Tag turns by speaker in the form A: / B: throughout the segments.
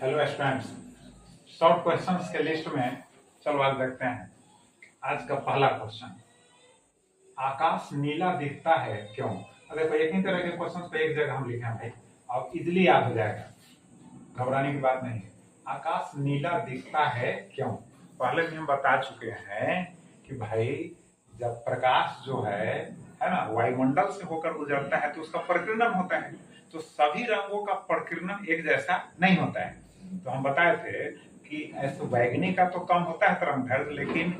A: Hello students, short questions के list में चलो आज देखते हैं। आज का पहला क्वेश्चन, आकाश नीला दिखता है क्यों? अब देखो, एक ही तरह के क्वेश्चन पे एक जगह हम लिखे हैं भाई, अब इजिली याद हो जाएगा, घबराने की बात नहीं है। आकाश नीला दिखता है क्यों? पहले भी हम बता चुके हैं कि भाई जब प्रकाश जो है ना, वायुमंडल से होकर गुजरता है तो उसका प्रकीर्णन होता है, तो सभी रंगों का प्रकीर्णन एक जैसा नहीं होता है। तो हम बताए थे कि ऐसे बैगनी का तो कम होता है तरंग दैर्घ्य, लेकिन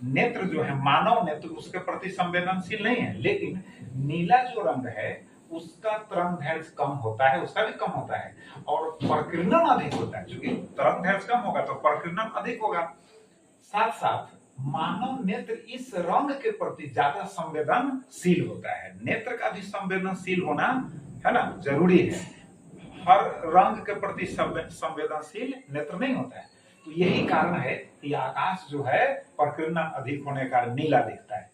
A: नेत्र जो है, मानव नेत्र उसके प्रति संवेदनशील नहीं है, लेकिन नीला जो रंग है उसका तरंग दैर्घ्य कम होता है, उसका भी कम होता है और प्रकीर्णन अधिक होता है। क्योंकि तरंग दैर्घ्य कम होगा तो प्रकीर्णन अधिक होगा। साथ साथ मानव नेत्र इस रंग के प्रति ज्यादा संवेदनशील होता है। नेत्र का भी संवेदनशील होना है ना जरूरी है, हर रंग के प्रति संवेदनशील नेत्र नहीं होता है। तो यही कारण है कि आकाश जो है प्रकीर्णन अधिक होने का नीला दिखता है।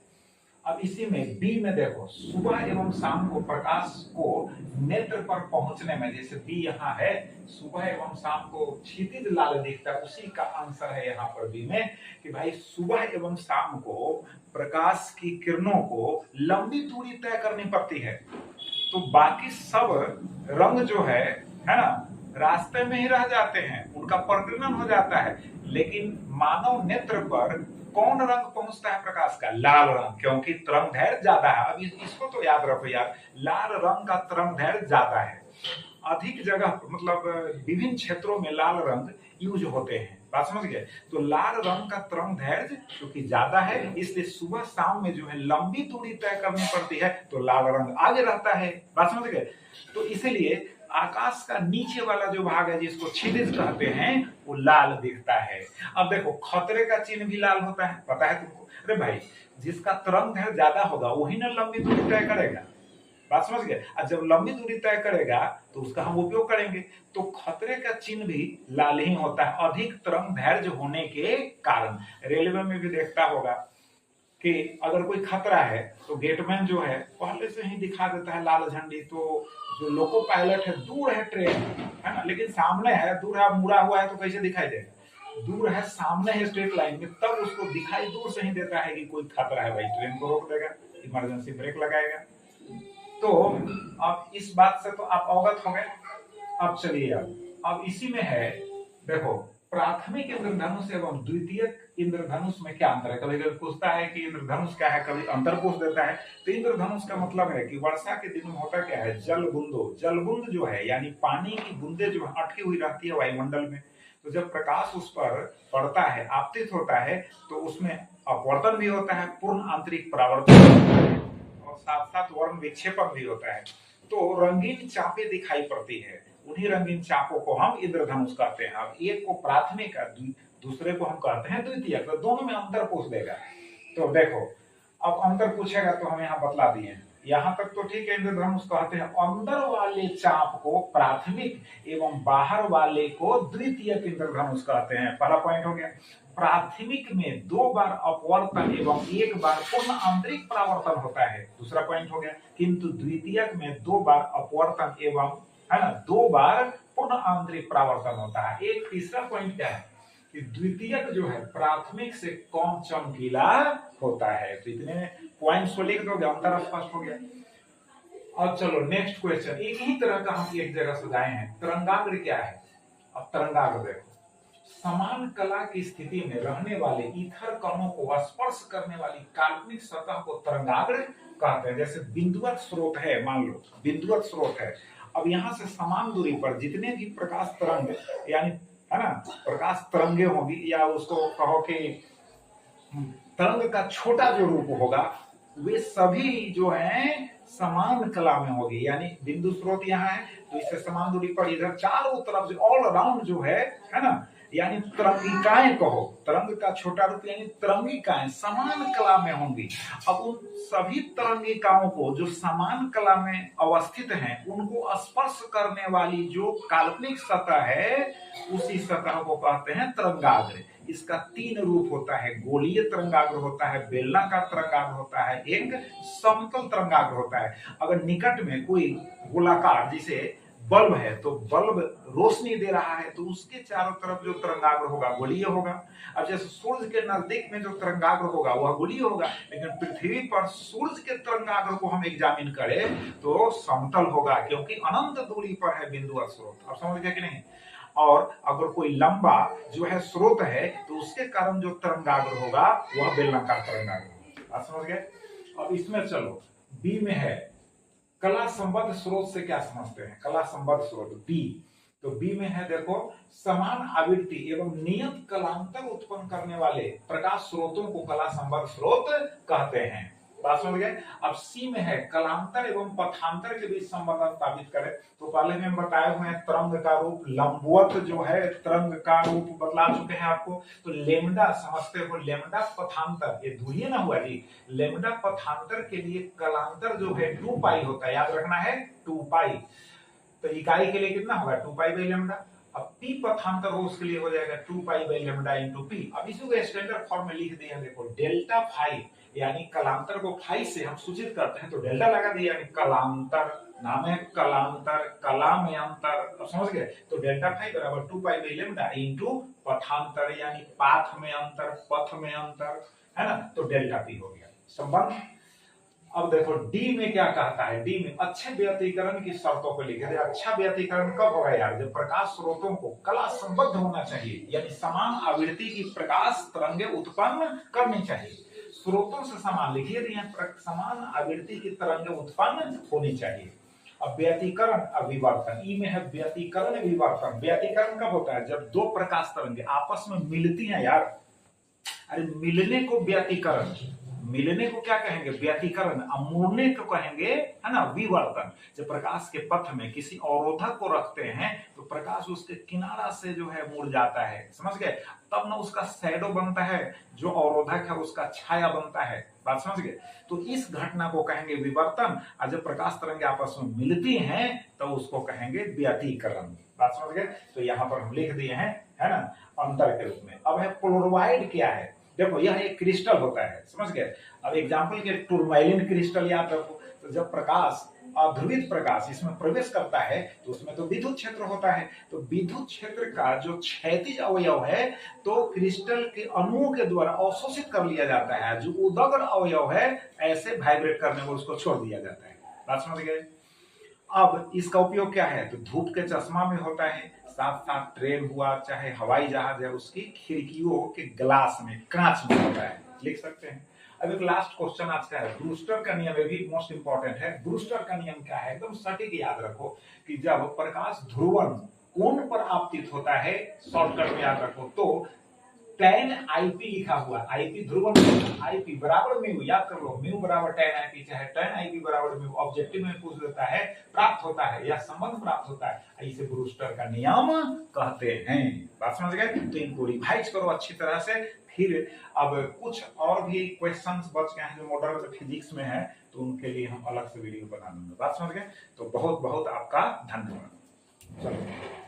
A: अब इसी में बी में देखो, सुबह एवं शाम को प्रकाश को नेत्र पर पहुंचने में, जैसे बी यहाँ है, सुबह एवं शाम को क्षितिज लाल दिखता है, उसी का आंसर है यहाँ पर बी में कि भाई सुबह एवं शाम को प्रकाश की किरणों को लंबी दूरी तय करनी पड़ती है, तो बाकी सब रंग जो है ना, रास्ते में ही रह जाते हैं, उनका प्रकीर्णन हो जाता है। लेकिन मानव नेत्र पर कौन रंग पहुंचता है प्रकाश का? लाल रंग, क्योंकि तरंग दैर्घ्य ज्यादा है। अब इसको तो याद रखो यार, लाल रंग का तरंग दैर्घ्य ज्यादा है, अधिक जगह मतलब विभिन्न क्षेत्रों में लाल रंग यूज होते हैं, बात समझ गए? तो लाल रंग का तरंग दैर्घ्य क्योंकि ज्यादा है, इसलिए सुबह शाम में जो है लंबी दूरी तय करनी पड़ती है, तो लाल रंग आगे रहता है, बात समझ गए? तो इसीलिए आकाश का नीचे वाला जो भाग है जिसको क्षितिज कहते हैं वो लाल दिखता है। अब देखो, खतरे का चिन्ह भी लाल होता है, पता है तुमको? अरे भाई, जिसका तरंग दैर्घ्य ज्यादा होगा वही ना लंबी दूरी तय करेगा, बात समझ गए? और जब लंबी दूरी तय करेगा तो उसका हम उपयोग करेंगे। तो खतरे का चिन्ह भी लाल ही होता है, अधिक तरंग दैर्घ्य होने के कारण। रेलवे में भी देखता होगा कि अगर कोई खतरा है तो गेटमैन जो है पहले से ही दिखा देता है लाल झंडी, तो जो लोको पायलट है, दूर है ट्रेन है ना, लेकिन सामने है, दूर है, मुड़ा हुआ है तो कैसे दिखाई देगा? दूर है, सामने है स्ट्रेट लाइन में, तब उसको दिखाई दूर से ही देता है कि कोई खतरा है, भाई ट्रेन को रोक देगा, इमरजेंसी ब्रेक लगाएगा। तो अब इस बात से तो आप अवगत हो गए। अब चलिए, अब इसी में है, देखो, प्राथमिक इंद्रधनुष एवं द्वितीयक इंद्रधनुष में क्या अंतर है? कभी कभी पूछता है कि इंद्रधनुष क्या है, कभी अंतर पूछ देता है। तो इंद्रधनुष का मतलब है कि वर्षा के दिन में होता क्या है, जल बूंद जो है, यानी पानी की बूंदे जो अटकी हुई रहती है वायुमंडल में, तो जब प्रकाश उस पर पड़ता है, आपतित होता है, तो उसमें अपवर्तन भी होता है, पूर्ण आंतरिक परावर्तन और साथ साथ वर्ण विक्षेपण भी होता है। तो रंगीन चापें दिखाई पड़ती है, उन्हीं रंगीन चापों को हम इंद्रधनुष कहते हैं। अब एक को प्राथमिक, दूसरे को हम कहते हैं द्वितीयक, तो दोनों में अंतर पूछ देगा। तो देखो, अब अंतर पूछेगा तो हम यहाँ बतला दिए, यहाँ तक तो ठीक है। इंद्रधनुष कहते हैं अंदर वाले चाप को प्राथमिक एवं बाहर वाले को द्वितीयक इंद्रधनुष कहते हैं। पहला पॉइंट हो गया। प्राथमिक में 2 बार अपवर्तन एवं 1 बार पूर्ण आंतरिक परावर्तन होता है, दूसरा पॉइंट हो गया। किंतु द्वितीयक में 2 बार अपवर्तन एवं है ना 2 बार पूर्ण आंतरिक परावर्तन होता है। एक तीसरा पॉइंट क्या है कि द्वितीयक जो है प्राथमिक से कम चमकीला होता है। तो इतने पॉइंट्स को लिख दोगे, अंतर स्पष्ट हो गया। अब चलो नेक्स्ट क्वेश्चन, एक ही तरह का हम एक जगह सजाए हैं। तरंगाग्र क्या है? अब तरंगाग्र देखो, समान कला की स्थिति में रहने वाले ईथर कणों को स्पर्श करने वाली काल्पनिक सतह को तरंगाग्र कहते हैं। जैसे बिंदुवत स्रोत है, मान लो बिंदुवत स्रोत है, अब यहाँ से समान दूरी पर जितने भी प्रकाश तरंग यानी है ना प्रकाश तरंगे होगी, या उसको कहो कि तरंग का छोटा जो रूप होगा, वे सभी जो है समान कला में होगी। यानी बिंदु स्रोत यहाँ है तो इससे समान दूरी पर इधर चारों तरफ से ऑल अराउंड जो है ना, यानी तरंगिकाएं कहो, तरंग का छोटा रूप यानी तरंगिकाएं समान कला में होंगी। अब उन सभी तरंगिकाओं को जो समान कला में अवस्थित हैं, उनको स्पर्श करने वाली जो काल्पनिक सतह है, उसी सतह को कहते हैं तरंगाग्र। इसका 3 रूप होता है, गोलीय तरंगाग्र होता है, बेलनाकार तरंगाग्र होता है, एक समतल तरंगाग्र होता है। अगर निकट में कोई गोलाकार जिसे बल्ब है तो बल्ब रोशनी दे रहा है तो उसके चारों तरफ जो तरंगाग्र होगा गोलीय होगा। अब जैसे सूर्य के नजदीक में जो तरंगाग्र होगा वह गोलीय होगा, लेकिन पृथ्वी पर सूर्य के तरंगाग्र को हम एग्जामिन करें तो समतल होगा, क्योंकि अनंत दूरी पर है बिंदु और स्रोत। अब समझ गया कि नहीं? और अगर कोई लंबा जो है स्रोत है तो उसके कारण जो तरंगाग्र होगा वह बेलनाकार तरंगाग्र होगा। आप समझ गए? अब इसमें चलो बी में है कला संबद्ध स्रोत से क्या समझते हैं? कला संबद्ध स्रोत बी, तो बी में है देखो समान आवृत्ति एवं नियत कलांतर उत्पन्न करने वाले प्रकाश स्रोतों को कला संबद्ध स्रोत कहते हैं। बात समझ गए? अब सी में है कलांतर एवं पथांतर के बीच संबंध स्थापित करें, तो पहले में हम बताए हुए हैं तरंग का रूप लंबवत जो है तरंग का रूप बतला चुके हैं आपको। तो लेमडा समझते हो, लेमडा पथांतर ये धुरिये ना हुआ जी, लेमडा पथांतर के लिए कलांतर जो है 2 पाई होता है, याद रखना है 2 पाई। तो इकाई के लिए कितना होगा 2 पाई बाई लेमडा। अब पी पथांतर हो उसके लिए हो जाएगा 2 pi by lambda into P. अब इसी को स्टैंडर्ड फॉर्म में लिख दिया, देखो डेल्टा फाई यानी कलांतर को फाई से हम सूचित करते हैं तो डेल्टा लगा दिया, यानी कलांतर नाम है कलांतर, कला में अंतर। अब समझ गए? तो डेल्टा फाई बराबर 2 पाई बाई लेमडा इंटू पथांतर यानी पाथ में अंतर, पथ में अंतर, है ना? तो डेल्टा पी हो गया संबंध। अब देखो डी में क्या कहता है, डी में अच्छे व्यतिकरण की शर्तों को लिखे थे। अच्छा व्यतिकरण कब होगा यार? जब प्रकाश स्रोतों को कला संबद्ध होना चाहिए, यानी समान आवृत्ति की प्रकाश तरंगे उत्पन्न करनी चाहिए। स्रोतों से समान लिखिए दिए, समान आवृत्ति की तरंगे उत्पन्न होनी चाहिए। अब व्यतिकरण अब विवर्तन, ई में है व्यतिकरण विवर्तन। व्यतिकरण कब होता है? जब दो प्रकाश तरंगे आपस में मिलती हैं यार, अरे मिलने को व्यतिकरण, मिलने को क्या कहेंगे? व्यतिकरण। मुड़ने को कहेंगे है ना विवर्तन। जब प्रकाश के पथ में किसी अवरोधक को रखते हैं तो प्रकाश उसके किनारा से जो है मुड़ जाता है, समझ गए? तब ना उसका शैडो बनता है, जो अवरोधक है उसका छाया बनता है। बात समझ गए? तो इस घटना को कहेंगे विवर्तन, और जब प्रकाश तरंगे आपस में मिलती हैं तो उसको कहेंगे व्यतिकरण। बात समझ गए? तो यहाँ पर हम लिख दिए हैं, है ना, अंतर के रूप में। अब है पोलराइड क्या है? देखो यह एक क्रिस्टल होता है, समझ गए? अब एग्जांपल के टूरमैलिन क्रिस्टल याद रखो। तो जब प्रकाश अध्रुवित प्रकाश इसमें प्रवेश करता है तो उसमें तो विद्युत क्षेत्र होता है। तो विद्युत क्षेत्र का जो क्षैतिज अवयव है तो क्रिस्टल के अणुओं के द्वारा अवशोषित कर लिया जाता है, जो उदग्र अवयव है ऐसे वाइब्रेट करने को उसको छोड़ दिया जाता है। बात समझ गए? अब इसका उपयोग क्या है? तो धूप के चश्मा में होता है, साथ साथ ट्रेन हुआ चाहे हवाई जहाज है उसकी खिड़कियों के ग्लास में, कांच में होता है, लिख सकते हैं। अब एक लास्ट क्वेश्चन आज का है ब्रूस्टर का नियम, ये भी मोस्ट इंपॉर्टेंट है। ब्रूस्टर का नियम क्या है? एकदम सटीक याद रखो कि जब प्रकाश ध्रुवन कोण पर आपतित होता है, शॉर्टकट में याद रखो, तो tan IP लिखा हुआ, IP ध्रुवन, IP बराबर म्यू, याद कर लो, म्यू बराबर tan IP, चाहे tan IP बराबर म्यू, ऑब्जेक्टिव में पूछ लेता है, प्राप्त होता है या संबंध प्राप्त होता है, इसे ब्रूस्टर का नियम कहते हैं। बात समझ गए? तो इनको रिवाइज करो अच्छी तरह से। फिर अब कुछ और भी क्वेश्चंस बच गए हैं जो मॉडर्न फिजिक्स में है, तो उनके लिए हम अलग से वीडियो बना देंगे। बात समझ गए? तो बहुत बहुत आपका धन्यवाद। चलो।